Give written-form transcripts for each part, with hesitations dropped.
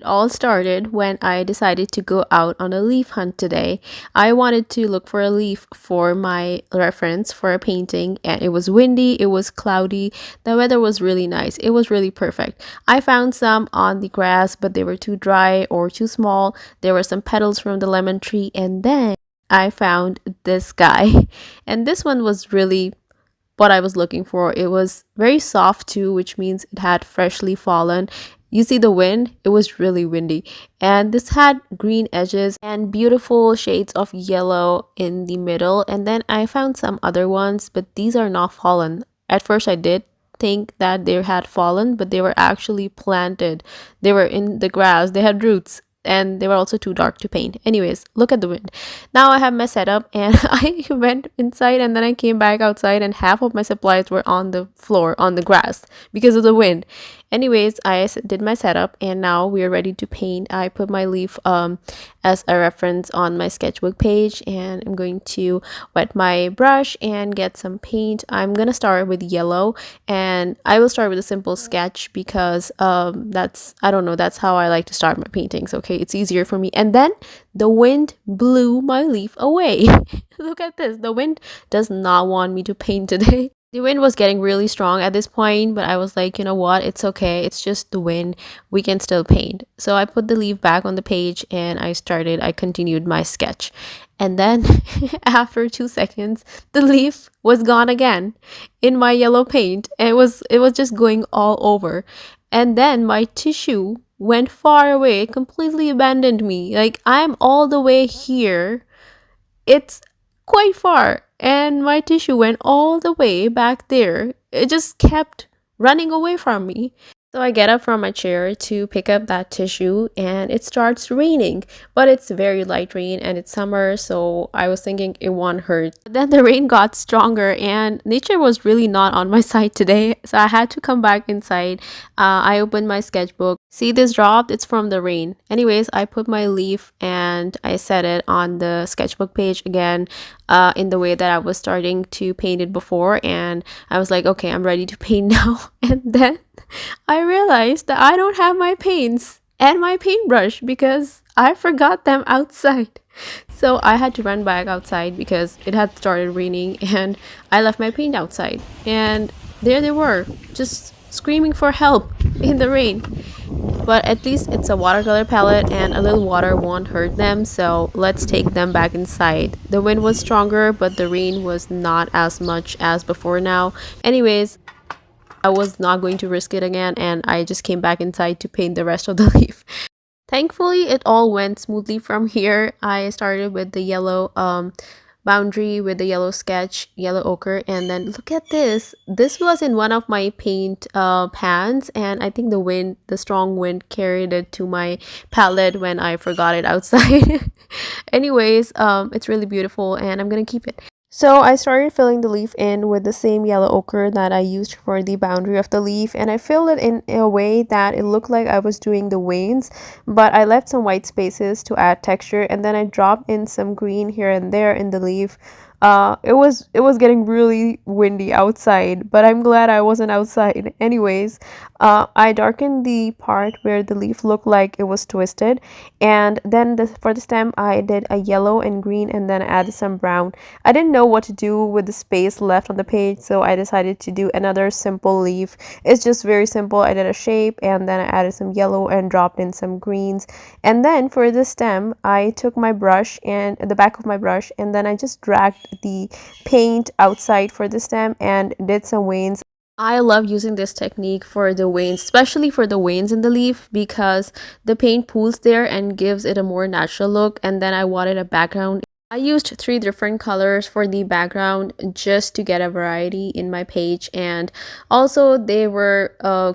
It all started when I decided to go out on a leaf hunt today. I wanted to look for a leaf for my reference for a painting, and it was windy, it was cloudy, the weather was really nice, it was really perfect. I found some on the grass, but they were too dry or too small. There were some petals from the lemon tree, and then I found this guy, and this one was really what I was looking for. It was very soft too, which means it had freshly fallen. You see the wind? It was really windy. And this had green edges and beautiful shades of yellow in the middle. And then I found some other ones, but these are not fallen. At first, I did think that they had fallen, but they were actually planted. They were in the grass, they had roots. And they were also too dark to paint. Anyways, look at the wind. Now I have my setup, and I went inside and then I came back outside, and half of my supplies were on the floor on the grass because of the wind. Anyways, did my setup, and now we are ready to paint. I put my leaf as a reference on my sketchbook page, and I'm going to wet my brush and get some paint. I'm gonna start with yellow, and I will start with a simple sketch because that's, I don't know, that's how I like to start my paintings. Okay, it's easier for me. And then the wind blew my leaf away. Look at this. The wind does not want me to paint today. The wind was getting really strong at this point, but I was like, you know what? It's okay. It's just the wind. We can still paint. So I put the leaf back on the page and I continued my sketch. And then after 2 seconds, the leaf was gone again in my yellow paint. And it was just going all over. And then my tissue went far away, completely abandoned me. Like, I'm all the way here. It's quite far, and my tissue went all the way back there. It just kept running away from me. So I get up from my chair to pick up that tissue, and it starts raining, but it's very light rain and it's summer, so I was thinking it won't hurt. But then the rain got stronger and nature was really not on my side today, so I had to come back inside. I opened my sketchbook. See this dropped? It's from the rain. Anyways, I put my leaf and I set it on the sketchbook page again, in the way that I was starting to paint it before, and I was like, okay, I'm ready to paint now. And then I realized that I don't have my paints and my paintbrush because I forgot them outside. So I had to run back outside because it had started raining, and I left my paint outside. And there they were, just screaming for help in the rain. But at least it's a watercolor palette and a little water won't hurt them, so let's take them back inside. The wind was stronger, but the rain was not as much as before now. Anyways, I was not going to risk it again, and I just came back inside to paint the rest of the leaf. Thankfully, it all went smoothly from here. I started with the yellow boundary with the yellow sketch, yellow ochre, and then look at this. This was in one of my paint pans, and I think the strong wind carried it to my palette when I forgot it outside. Anyways, it's really beautiful, and I'm gonna keep it. So I started filling the leaf in with the same yellow ochre that I used for the boundary of the leaf, and I filled it in a way that it looked like I was doing the veins, but I left some white spaces to add texture, and then I dropped in some green here and there in the leaf. It was getting really windy outside, but I'm glad I wasn't outside. Anyways, I darkened the part where the leaf looked like it was twisted, and then for the stem I did a yellow and green, and then I added some brown. I didn't know what to do with the space left on the page, so I decided to do another simple leaf. It's just very simple. I did a shape, and then I added some yellow and dropped in some greens. And then for the stem, I took my brush and the back of my brush, and then I just dragged the paint outside for the stem and did some veins. I love using this technique for the veins, especially for the veins in the leaf, because the paint pools there and gives it a more natural look. And then I wanted a background. I used 3 different colors for the background just to get a variety in my page, and also they were they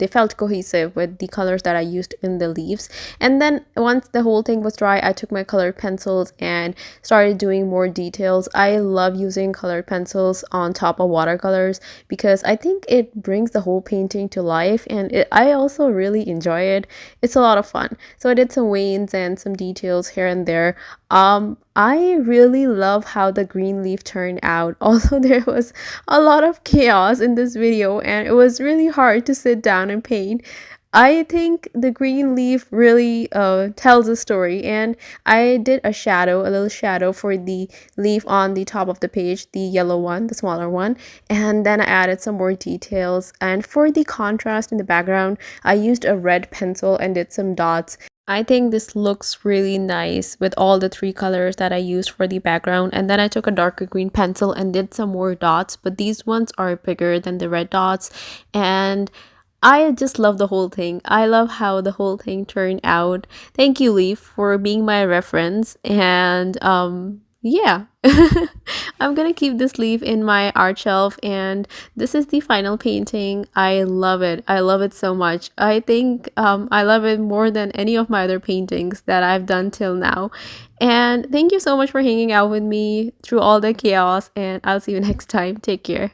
felt cohesive with the colors that I used in the leaves. And then once the whole thing was dry, I took my colored pencils and started doing more details. I love using colored pencils on top of watercolors because I think it brings the whole painting to life, and I also really enjoy it. It's a lot of fun. So I did some veins and some details here and there. I really love how the green leaf turned out. Although there was a lot of chaos in this video and it was really hard to sit down and paint. I think the green leaf really tells a story, and I did a little shadow for the leaf on the top of the page, the yellow one, the smaller one, and then I added some more details. And for the contrast in the background, I used a red pencil and did some dots. I think this looks really nice with all the three colors that I used for the background. And then I took a darker green pencil and did some more dots, but these ones are bigger than the red dots. And I just love the whole thing. I love how the whole thing turned out. Thank you, Leaf, for being my reference. And yeah, I'm gonna keep this leaf in my art shelf. And this is the final painting. I love it. I love it so much. I think I love it more than any of my other paintings that I've done till now. And thank you so much for hanging out with me through all the chaos. And I'll see you next time. Take care.